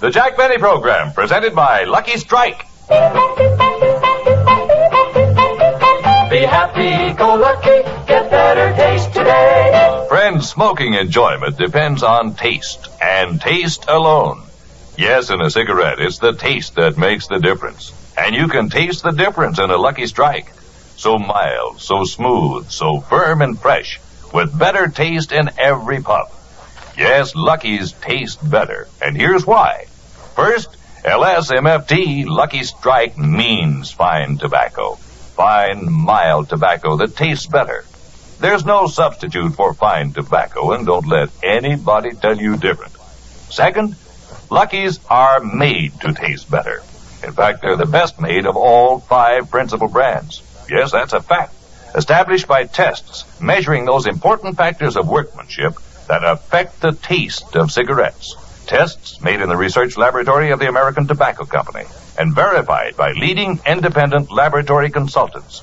The Jack Benny Program, presented by Lucky Strike. Be happy, go lucky, get better taste today. Friends, smoking enjoyment depends on taste, and taste alone. Yes, in a cigarette, it's the taste that makes the difference. And you can taste the difference in a Lucky Strike. So mild, so smooth, so firm and fresh, with better taste in every puff. Yes, Lucky's taste better, and here's why. First, LSMFT Lucky Strike means fine tobacco. Fine, mild tobacco that tastes better. There's no substitute for fine tobacco, and don't let anybody tell you different. Second, Lucky's are made to taste better. In fact, they're the best made of all 5 principal brands. Yes, that's a fact. Established by tests measuring those important factors of workmanship that affect the taste of cigarettes. Tests made in the research laboratory of the American Tobacco Company and verified by leading independent laboratory consultants.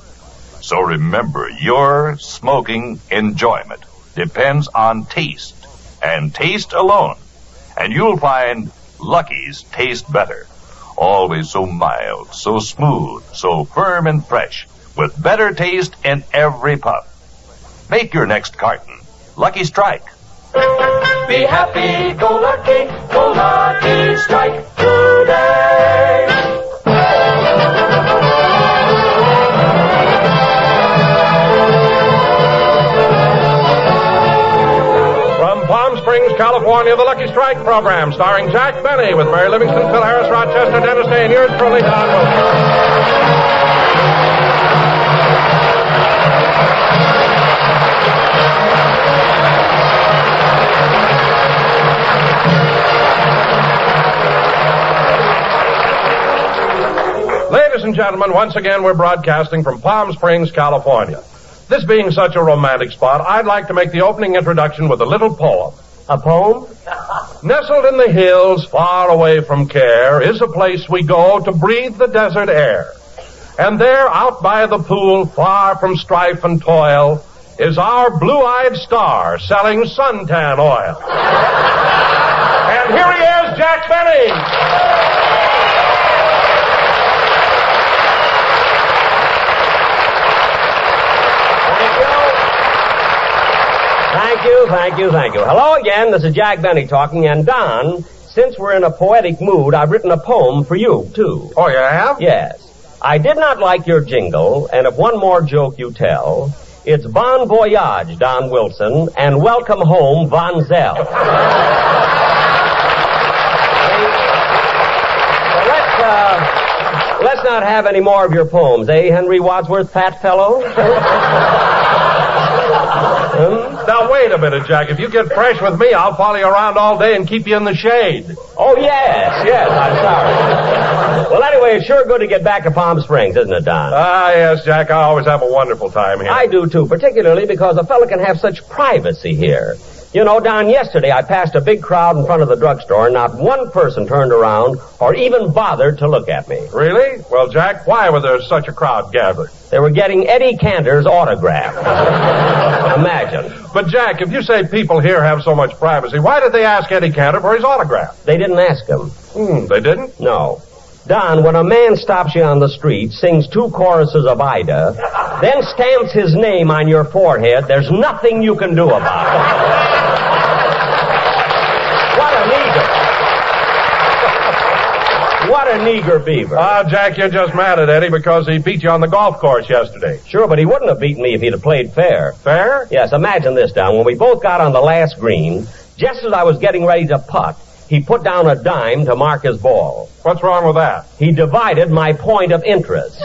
So remember, your smoking enjoyment depends on taste, and taste alone. And you'll find Lucky's taste better. Always so mild, so smooth, so firm and fresh, with better taste in every puff. Make your next carton Lucky Strike. Be happy, go lucky strike today. From Palm Springs, California, the Lucky Strike program, starring Jack Benny with Mary Livingston, Phil Harris, Rochester, Dennis Day, and yours truly, Don Wilson. Ladies and gentlemen, once again, we're broadcasting from Palm Springs, California. This being such a romantic spot, I'd like to make the opening introduction with a little poem. A poem? Nestled in the hills, far away from care, is a place we go to breathe the desert air. And there, out by the pool, far from strife and toil, is our blue-eyed star selling suntan oil. And here he is, Jack Benny! Thank you. Hello again, this is Jack Benny talking, and Don, since we're in a poetic mood, I've written a poem for you, too. Oh, you have? Yes. I did not like your jingle, and if one more joke you tell, it's Bon Voyage, Don Wilson, and Welcome Home, Von Zell. So let's not have any more of your poems, eh, Henry Wadsworth, fat fellow? Now, wait a minute, Jack. If you get fresh with me, I'll follow you around all day and keep you in the shade. Oh, yes, I'm sorry. Well, anyway, it's sure good to get back to Palm Springs, isn't it, Don? Yes, Jack. I always have a wonderful time here. I do, too, particularly because a fella can have such privacy here. You know, Don, yesterday I passed a big crowd in front of the drugstore, and not one person turned around or even bothered to look at me. Really? Well, Jack, why was there such a crowd gathered? They were getting Eddie Cantor's autograph. Imagine. But, Jack, if you say people here have so much privacy, why did they ask Eddie Cantor for his autograph? They didn't ask him. They didn't? No. Don, when a man stops you on the street, sings 2 choruses of Ida, then stamps his name on your forehead, there's nothing you can do about it. What an eager beaver. Jack, you're just mad at Eddie because he beat you on the golf course yesterday. Sure, but he wouldn't have beaten me if he'd have played fair. Fair? Yes, imagine this, Don. When we both got on the last green, just as I was getting ready to putt, he put down a dime to mark his ball. What's wrong with that? He divided my point of interest.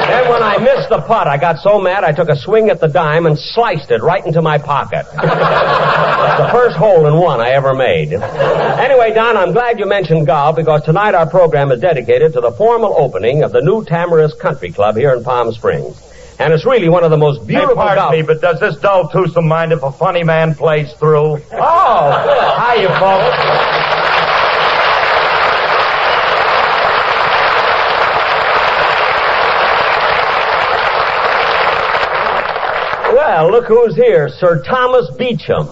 Then when I missed the putt, I got so mad I took a swing at the dime and sliced it right into my pocket. The first hole in one I ever made. Anyway, Don, I'm glad you mentioned golf because tonight our program is dedicated to the formal opening of the new Tamarisk Country Club here in Palm Springs. And it's really one of the most beautiful pardon me, but does this dull twosome mind if a funny man plays through? Oh, hiya, folks. Well, look who's here, Sir Thomas Beecham.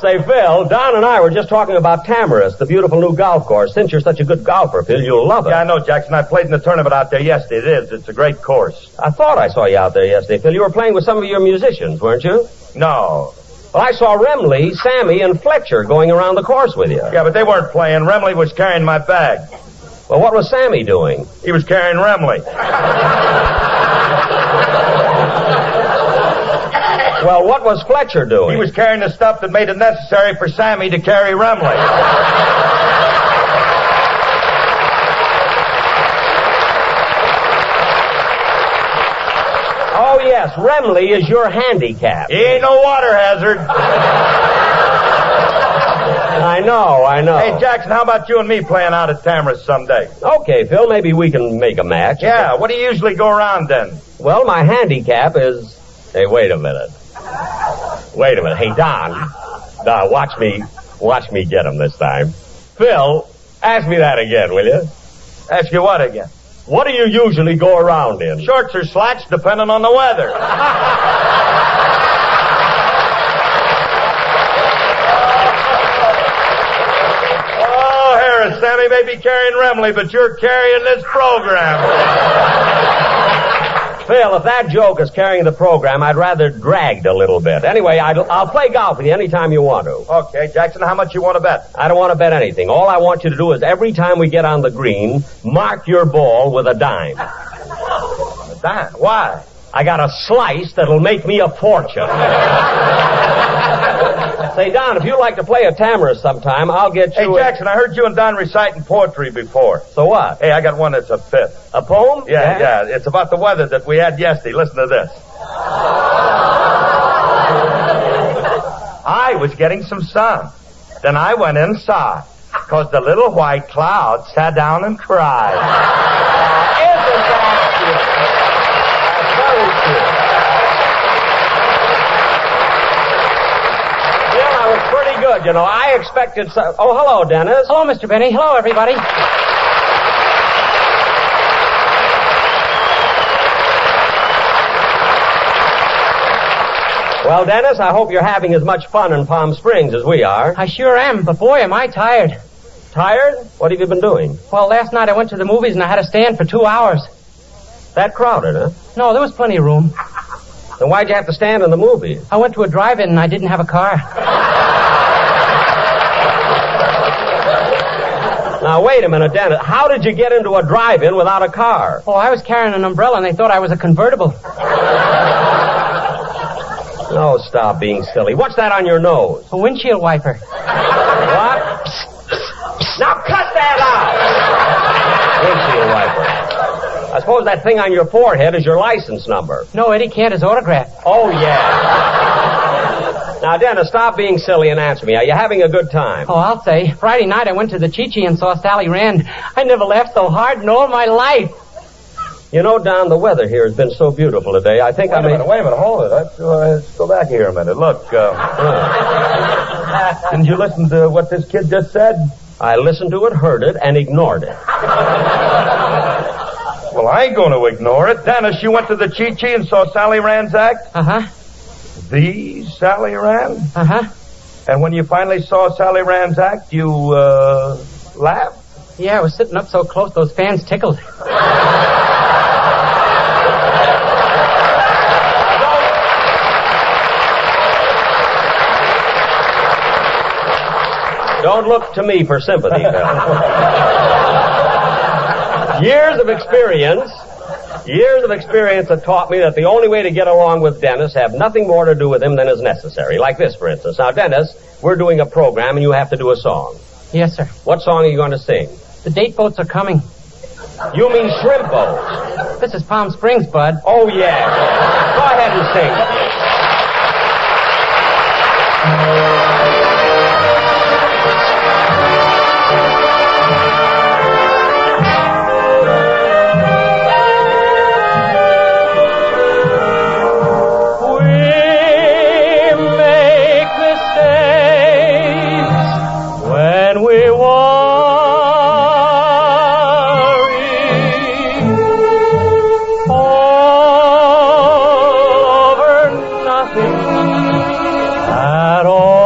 Say, Phil, Don and I were just talking about Tamarisk, the beautiful new golf course. Since you're such a good golfer, Phil, you'll love it. Yeah, I know, Jackson. I played in the tournament out there yesterday. It is. It's a great course. I thought I saw you out there yesterday, Phil. You were playing with some of your musicians, weren't you? No. Well, I saw Remley, Sammy, and Fletcher going around the course with you. Yeah, but they weren't playing. Remley was carrying my bag. Well, what was Sammy doing? He was carrying Remley. Well, what was Fletcher doing? He was carrying the stuff that made it necessary for Sammy to carry Remley. Oh, yes, Remley is your handicap. He ain't no water hazard. I know. Hey, Jackson, how about you and me playing out at Tamarisk someday? Okay, Phil, maybe we can make a match. Yeah, what do you usually go around then? Well, my handicap is... Hey, wait a minute. Hey, Don, watch me get him this time. Phil, ask me that again, will you? Ask you what again? What do you usually go around in? Shorts or slacks, depending on the weather. Oh, Harris, Sammy may be carrying Remley, but you're carrying this program. Phil, if that joke is carrying the program, I'd rather dragged a little bit. Anyway, I'll play golf with you anytime you want to. Okay, Jackson, how much you want to bet? I don't want to bet anything. All I want you to do is every time we get on the green, mark your ball with a dime. A dime? Why? I got a slice that'll make me a fortune. Say, Don, if you'd like to play at Tamarisk sometime, I'll get you... Hey, Jackson, I heard you and Don reciting poetry before. So what? Hey, I got one that's a fifth. A poem? Yeah. It's about the weather that we had yesterday. Listen to this. I was getting some sun. Then I went inside, 'cause the little white cloud sat down and cried. Isn't that cute? That's very cute. Well, I was pretty good, you know. I expected some... Oh, hello, Dennis. Hello, Mr. Benny. Hello, everybody. Well, Dennis, I hope you're having as much fun in Palm Springs as we are. I sure am, but boy, am I tired. Tired? What have you been doing? Well, last night I went to the movies and I had to stand for 2 hours. That crowded, huh? No, there was plenty of room. Then why'd you have to stand in the movies? I went to a drive-in and I didn't have a car. Now, wait a minute, Dennis. How did you get into a drive-in without a car? Oh, I was carrying an umbrella and they thought I was a convertible. No, stop being silly. What's that on your nose? A windshield wiper. What? Now cut that out! Windshield wiper. I suppose that thing on your forehead is your license number. No, Eddie Cantor's autograph. Oh, yeah. Now, Dennis, stop being silly and answer me. Are you having a good time? Oh, I'll say. Friday night I went to the Chi-Chi and saw Sally Rand. I never laughed so hard in all my life. You know, Don, the weather here has been so beautiful today. I think Wait a minute, hold it. Let's go back here a minute. Look, didn't you listen to what this kid just said? I listened to it, heard it, and ignored it. Well, I ain't going to ignore it. Dennis, you went to the Chi-Chi and saw Sally Rand's act? Uh-huh. The Sally Rand? Uh-huh. And when you finally saw Sally Rand's act, you, laughed? Yeah, I was sitting up so close those fans tickled. Don't look to me for sympathy, Bill. Years of experience have taught me that the only way to get along with Dennis have nothing more to do with him than is necessary. Like this, for instance. Now, Dennis, we're doing a program and you have to do a song. Yes, sir. What song are you going to sing? The date boats are coming. You mean shrimp boats? This is Palm Springs, bud. Oh, yeah. Go ahead and sing. At all.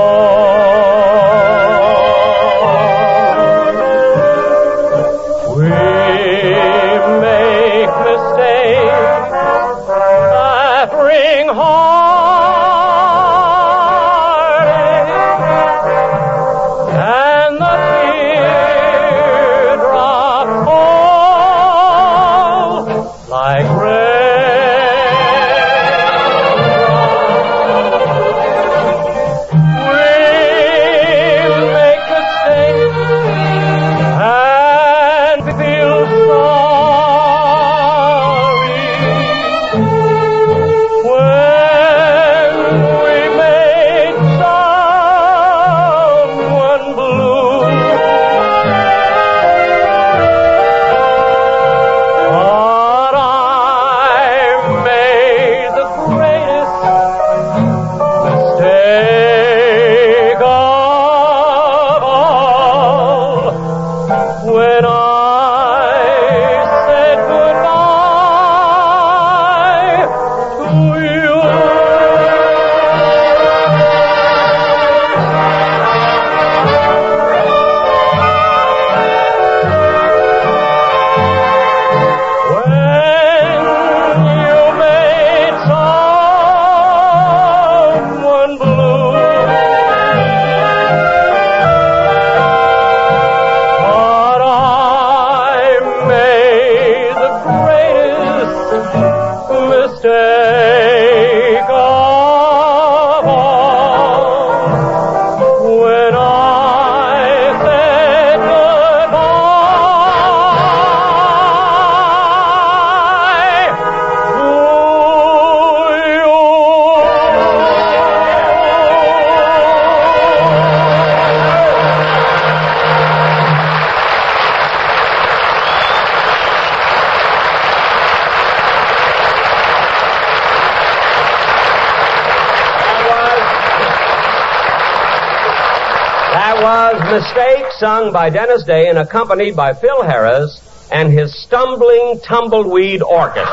That was Mistake, sung by Dennis Day and accompanied by Phil Harris and his stumbling tumbleweed orchestra.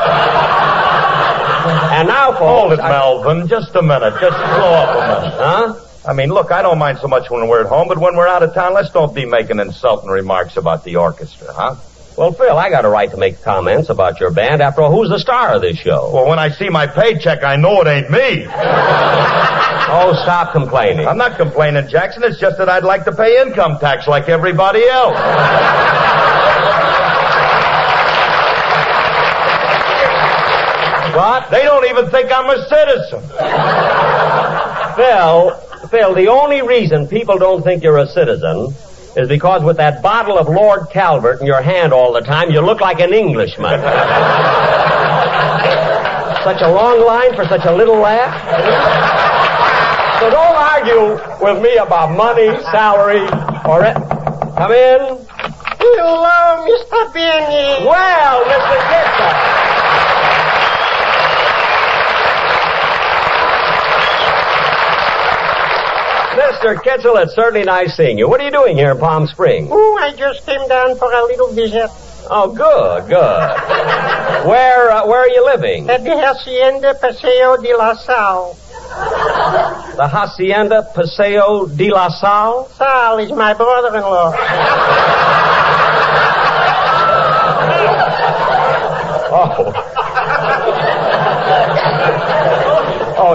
And now, folks... Hold it, Melvin. Just a minute. Just slow up a minute. Huh? I mean, look, I don't mind so much when we're at home, but when we're out of town, let's don't be making insulting remarks about the orchestra, huh? Well, Phil, I got a right to make comments about your band. After all, who's the star of this show? Well, when I see my paycheck, I know it ain't me. Oh, stop complaining. I'm not complaining, Jackson. It's just that I'd like to pay income tax like everybody else. What? They don't even think I'm a citizen. Phil, the only reason people don't think you're a citizen is because with that bottle of Lord Calvert in your hand all the time, you look like an Englishman. Such a long line for such a little laugh. So don't argue with me about money, salary, or... Come in. Hello, Mr. Benny. Well, Mr. Kitzel. Mr. Kitzel, it's certainly nice seeing you. What are you doing here in Palm Springs? Oh, I just came down for a little visit. Oh, good. Where are you living? At the Hacienda Paseo de la Sal. The Hacienda Paseo de la Sal? Sal is my brother-in-law. Oh,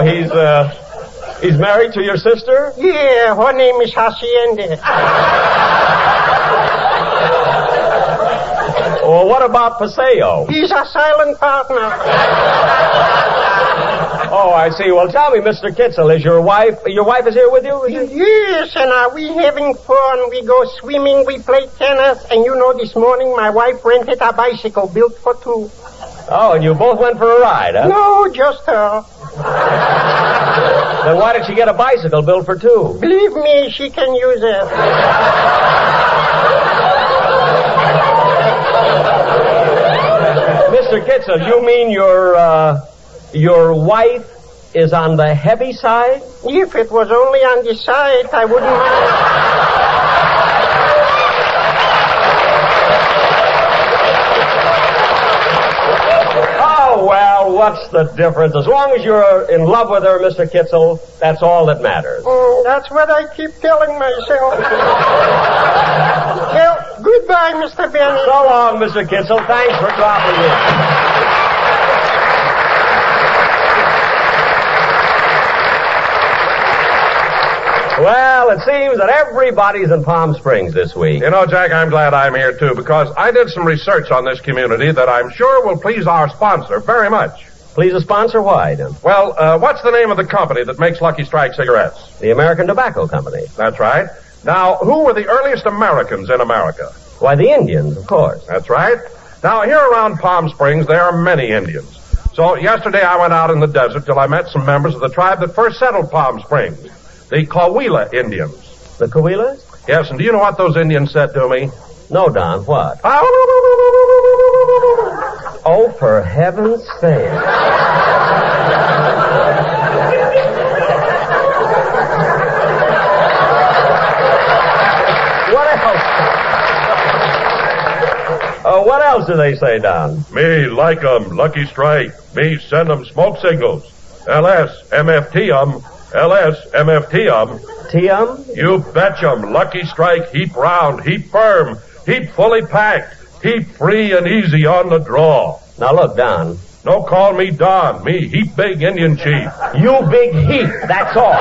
he's married to your sister? Yeah, her name is Hacienda. Well, what about Paseo? He's a silent partner. Oh, I see. Well, tell me, Mr. Kitzel, is your wife is here with you? Yes, and we having fun. We go swimming, we play tennis, and you know, this morning my wife rented a bicycle built for two. Oh, and you both went for a ride, huh? No, just her. Then why did she get a bicycle built for two? Believe me, she can use it. Mr. Kitzel, you mean your wife is on the heavy side? If it was only on the side, I wouldn't mind. Oh, well, what's the difference? As long as you're in love with her, Mr. Kitzel, that's all that matters. That's what I keep telling myself. Well, goodbye, Mr. Benny. So long, Mr. Kitzel. Thanks for dropping in. Well, it seems that everybody's in Palm Springs this week. You know, Jack, I'm glad I'm here, too, because I did some research on this community that I'm sure will please our sponsor very much. Please, a sponsor? Why, then? Well, what's the name of the company that makes Lucky Strike cigarettes? The American Tobacco Company. That's right. Now, who were the earliest Americans in America? Why, the Indians, of course. That's right. Now, here around Palm Springs, there are many Indians. So, yesterday I went out in the desert till I met some members of the tribe that first settled Palm Springs, the Coahuila Indians. The Coahuilas? Yes, and do you know what those Indians said to me? No, Don, what? Oh, for heaven's sake. What else do they say, Don? Me like 'em, Lucky Strike. Me send 'em smoke signals. LS, MFT 'em. LS, MFT 'em. T-um? You betch 'em. Lucky Strike, heap round, heap firm, heap fully packed, heap free and easy on the draw. Now look, Don. No call me Don. Me heap big Indian chief. You big heap, that's all.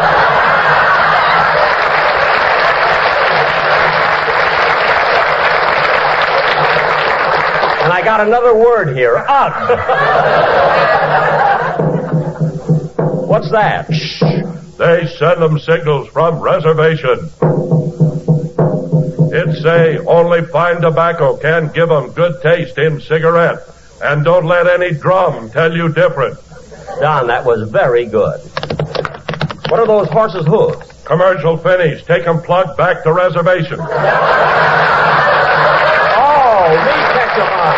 And I got another word here. Ugh. What's that? Shh. They send 'em signals from reservation. It say only fine tobacco can give 'em good taste in cigarette. And don't let any drum tell you different. Don, that was very good. What are those horses' hooves? Commercial finished. Take 'em plugged back to reservation. Oh, me catch 'em up.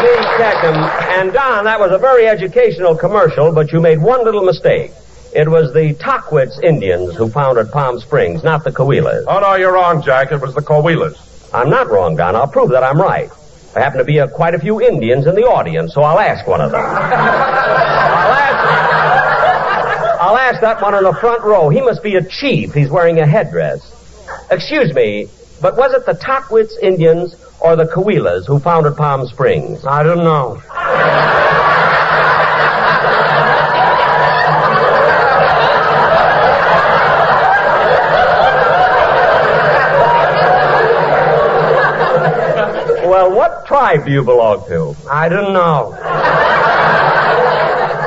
Me catch 'em. And Don, that was a very educational commercial, but you made one little mistake. It was the Tockwitz Indians who founded Palm Springs, not the Coahuilas. Oh, no, you're wrong, Jack. It was the Coahuilas. I'm not wrong, Don. I'll prove that I'm right. There happen to be quite a few Indians in the audience, so I'll ask one of them. I'll ask that one in the front row. He must be a chief. He's wearing a headdress. Excuse me, but was it the Tockwitz Indians or the Coahuilas who founded Palm Springs? I don't know. Well, what tribe do you belong to? I don't know.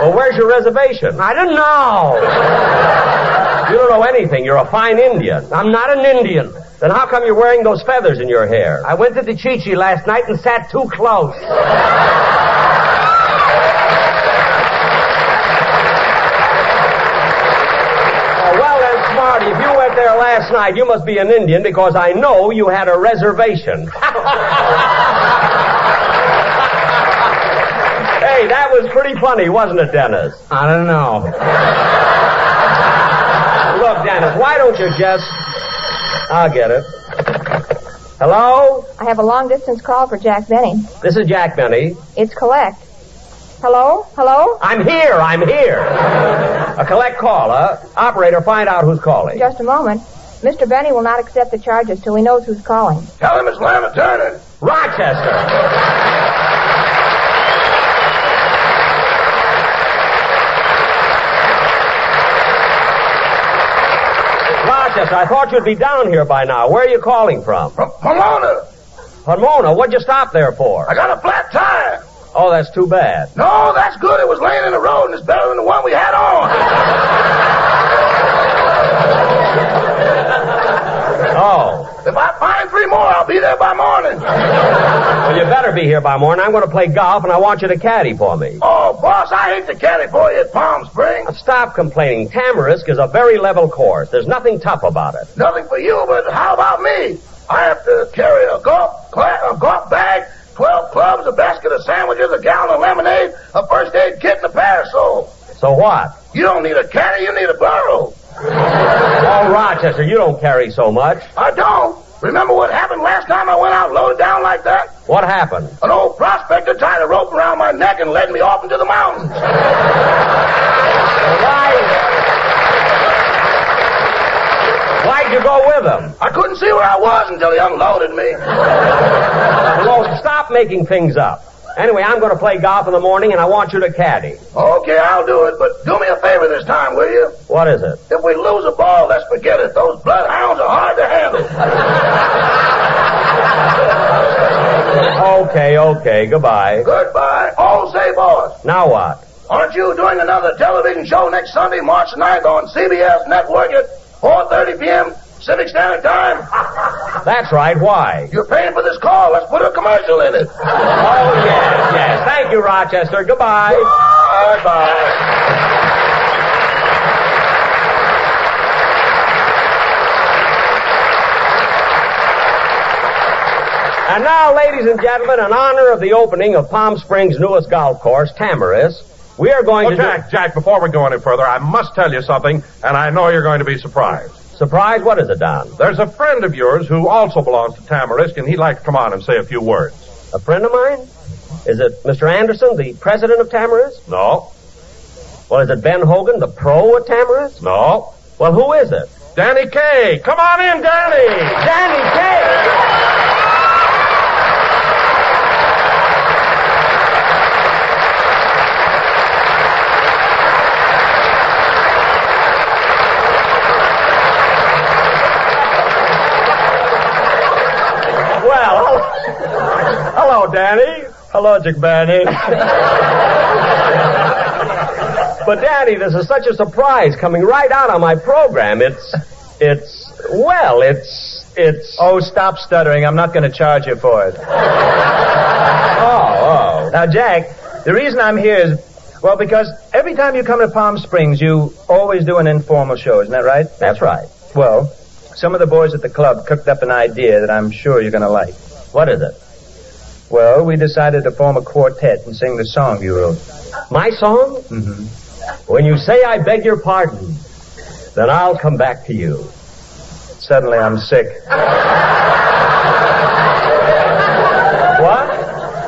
Well, where's your reservation? I don't know. You don't know anything. You're a fine Indian. I'm not an Indian. Then how come you're wearing those feathers in your hair? I went to the Chi-Chi last night and sat too close. Well then, Smarty, if you went there last night, you must be an Indian because I know you had a reservation. Hey, that was pretty funny, wasn't it, Dennis? I don't know. Look, Dennis, why don't you just... I'll get it. Hello? I have a long-distance call for Jack Benny. This is Jack Benny. It's collect. Hello? Hello? I'm here. A collect call, huh? Operator, find out who's calling. Just a moment. Mr. Benny will not accept the charges till he knows who's calling. Tell him it's Lana Turner. Rochester. Rochester, I thought you'd be down here by now. Where are you calling from? From Pomona. Pomona? What'd you stop there for? I got a flat tire. Oh, that's too bad. No, that's good. It was laying in the road, and it's better than the one we had on. Oh. If I find 3 more, I'll be there by morning. Well, you better be here by morning. I'm going to play golf, and I want you to caddy for me. Oh, boss, I hate to caddy for you at Palm Springs. Stop complaining. Tamarisk is a very level course. There's nothing tough about it. Nothing for you, but how about me? I have to carry a golf bag, 12 clubs, a basket of sandwiches, a gallon of lemonade, a first aid kit, and a parasol. So what? You don't need a caddy, you need a burro. Oh, Rochester, you don't carry so much. I don't. Remember what happened last time I went out loaded down like that? What happened? An old prospector tied a rope around my neck and led me off into the mountains. Why'd you go with him? I couldn't see where I was until he unloaded me. Well, stop making things up. Anyway, I'm going to play golf in the morning, and I want you to caddy. Okay, I'll do it, but do me a favor this time, will you? What is it? If we lose a ball, let's forget it. Those bloodhounds are hard to handle. Okay, goodbye. Goodbye. Oh, say, boss. Now what? Aren't you doing another television show next Sunday, March 9th on CBS Network at 4:30 p.m. Pacific Standard Time? That's right. Why? You're paying for this call. Let's put a commercial in it. Oh, yes. Thank you, Rochester. Goodbye. Bye-bye. And now, ladies and gentlemen, in honor of the opening of Palm Springs' newest golf course, Tamarisk, we are going to... Jack, before we go any further, I must tell you something, and I know you're going to be surprised. Surprise? What is it, Don? There's a friend of yours who also belongs to Tamarisk, and he'd like to come on and say a few words. A friend of mine? Is it Mr. Anderson, the president of Tamarisk? No. Well, is it Ben Hogan, the pro at Tamarisk? No. Well, who is it? Danny Kaye. Come on in, Danny. Danny Kaye. Hello, Danny. Hello, Jack Benny. But, Danny, this is such a surprise coming right out on my program. It's... Oh, stop stuttering. I'm not going to charge you for it. Oh. Now, Jack, the reason I'm here is, well, because every time you come to Palm Springs, you always do an informal show. Isn't that right? That's right. Well, some of the boys at the club cooked up an idea that I'm sure you're going to like. What is it? Well, we decided to form a quartet and sing the song you wrote. My song? Mm-hmm. When you say I beg your pardon, then I'll come back to you. Suddenly I'm sick. What?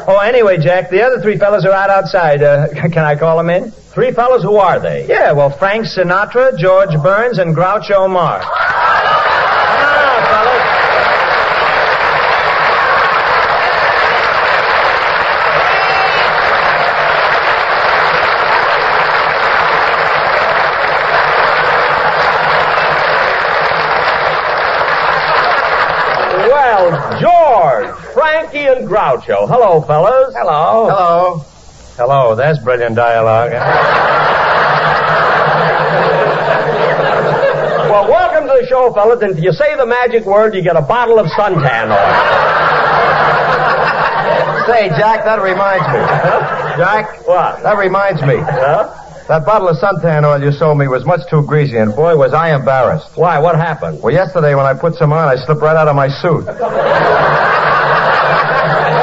Oh, anyway, Jack, the other three fellas are out outside. Can I call them in? Three fellas, who are they? Yeah, well, Frank Sinatra, George Burns, and Groucho Marx. George, Frankie, and Groucho. Hello, fellas. Hello. Hello. Hello. That's brilliant dialogue. Well, welcome to the show, fellas. And if you say the magic word, you get a bottle of suntan oil. Say, Jack, that reminds me. Jack? What? That reminds me. Huh? That bottle of suntan oil you sold me was much too greasy, and boy, was I embarrassed. Why? What happened? Well, yesterday when I put some on, I slipped right out of my suit.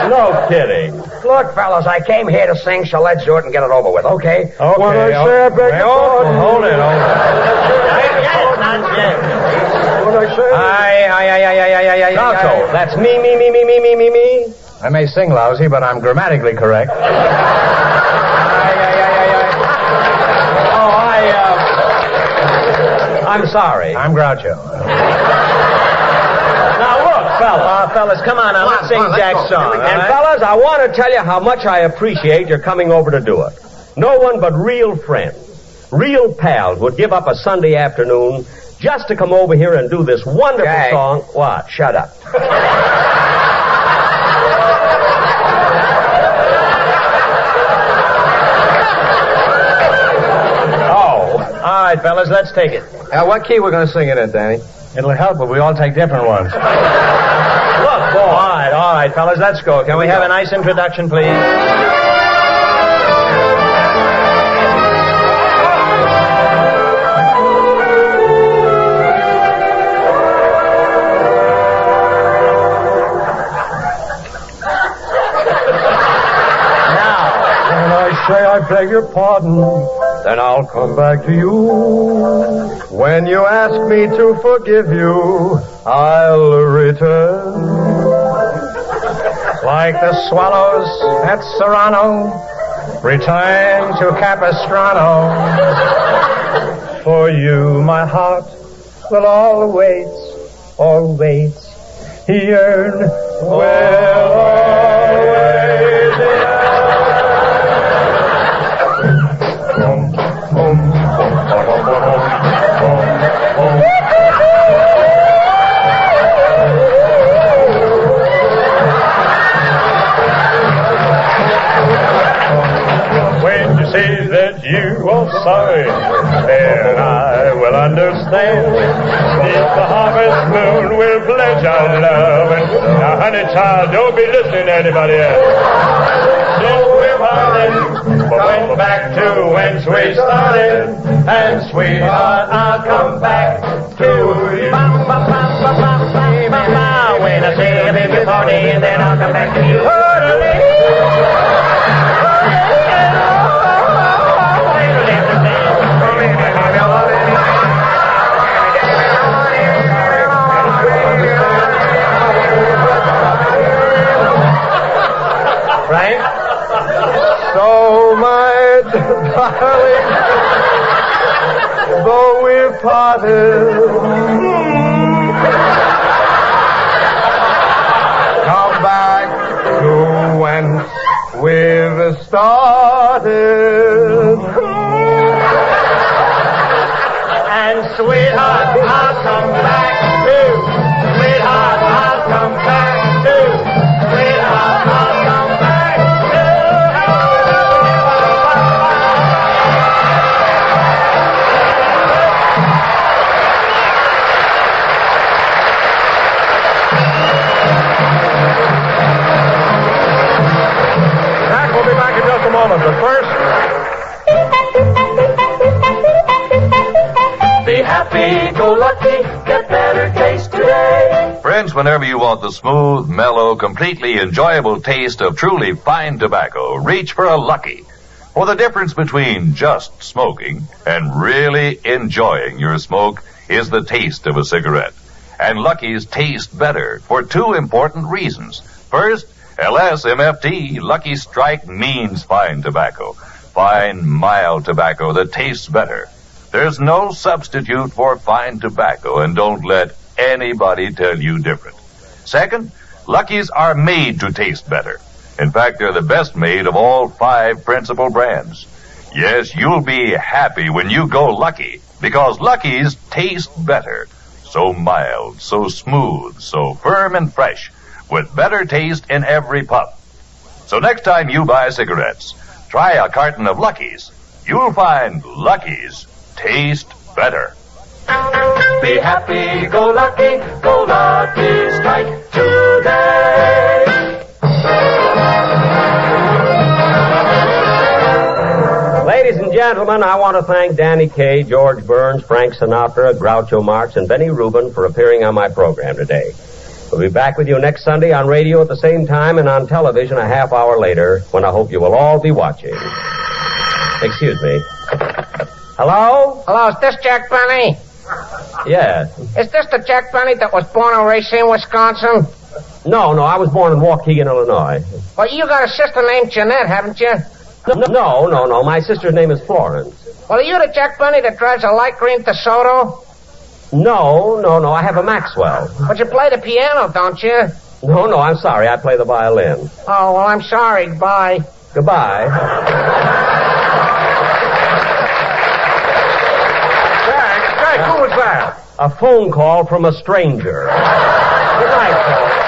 No kidding. Look, fellas, I came here to sing, so let's do it and get it over with, okay? Okay. What I say, I beg your pardon. Hold it. What I say? I. Groucho, that's me. I may sing lousy, but I'm grammatically correct. I'm sorry. I'm Groucho. Now, look, fellas. Fellas, come on now. Let's sing Jack's song. And, fellas, I want to tell you how much I appreciate your coming over to do it. No one but real friends, real pals would give up a Sunday afternoon just to come over here and do this wonderful song. What? Shut up. All right, fellas, let's take it. What key we're going to sing it in, Danny? It'll help if we all take different ones. Look, all right, fellas, let's go. Can we have a nice introduction, please? Now, when I say I beg your pardon, then I'll come back to you. When you ask me to forgive you, I'll return. Like the swallows at Serrano, return to Capistrano. For you, my heart will always yearn. Will always yearn. When you say that you are sorry, then I will understand. If the harvest moon will pledge our love, and now, honey child, don't be listening to anybody else. So we're parting, but went back to whence we started, and sweetheart, I'll come back to you. When I say a baby party, then I'll come back to you. Frank? So, my darling, though we've parted, come back to whence we've started. And sweetheart, I'll come back too. Sweetheart, I'll come back too. Sweetheart, I'll come back Jack, we'll be back in just a moment, but first... Be happy, go lucky, get better taste today. Friends, whenever you want the smooth, mellow, completely enjoyable taste of truly fine tobacco, reach for a Lucky. For the difference between just smoking and really enjoying your smoke is the taste of a cigarette. And Lucky's taste better for two important reasons. First, LSMFT, Lucky Strike, means fine tobacco. Fine, mild tobacco that tastes better. There's no substitute for fine tobacco, and don't let anybody tell you different. Second, Lucky's are made to taste better. In fact, they're the best made of all 5 principal brands. Yes, you'll be happy when you go Lucky, because Lucky's taste better. So mild, so smooth, so firm and fresh, with better taste in every puff. So next time you buy cigarettes, try a carton of Lucky's. You'll find Lucky's taste better. Be happy, go lucky strike today. Ladies and gentlemen, I want to thank Danny Kaye, George Burns, Frank Sinatra, Groucho Marx, and Benny Rubin for appearing on my program today. We'll be back with you next Sunday on radio at the same time and on television a half hour later, when I hope you will all be watching. Excuse me. Hello? Hello, is this Jack Benny? Yes. Is this the Jack Benny that was born in Racine, Wisconsin? No, I was born in Waukegan, Illinois. Well, you got a sister named Jeanette, haven't you? No. My sister's name is Florence. Well, are you the Jack Benny that drives a light green DeSoto? No. I have a Maxwell. But you play the piano, don't you? No, I'm sorry. I play the violin. Oh, well, I'm sorry. Goodbye. Goodbye. Jack, who was that? A phone call from a stranger. Good night, folks.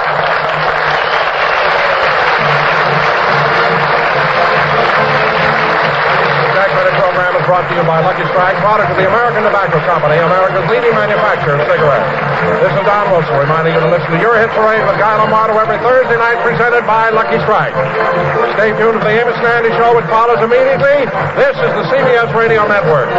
Brought to you by Lucky Strike, product of the American Tobacco Company, America's leading manufacturer of cigarettes. This is Don Wilson reminding you to listen to your hit parade with Guy Lombardo every Thursday night, presented by Lucky Strike. Stay tuned to the Amos and Andy Show, which follows immediately. This is the CBS Radio Network.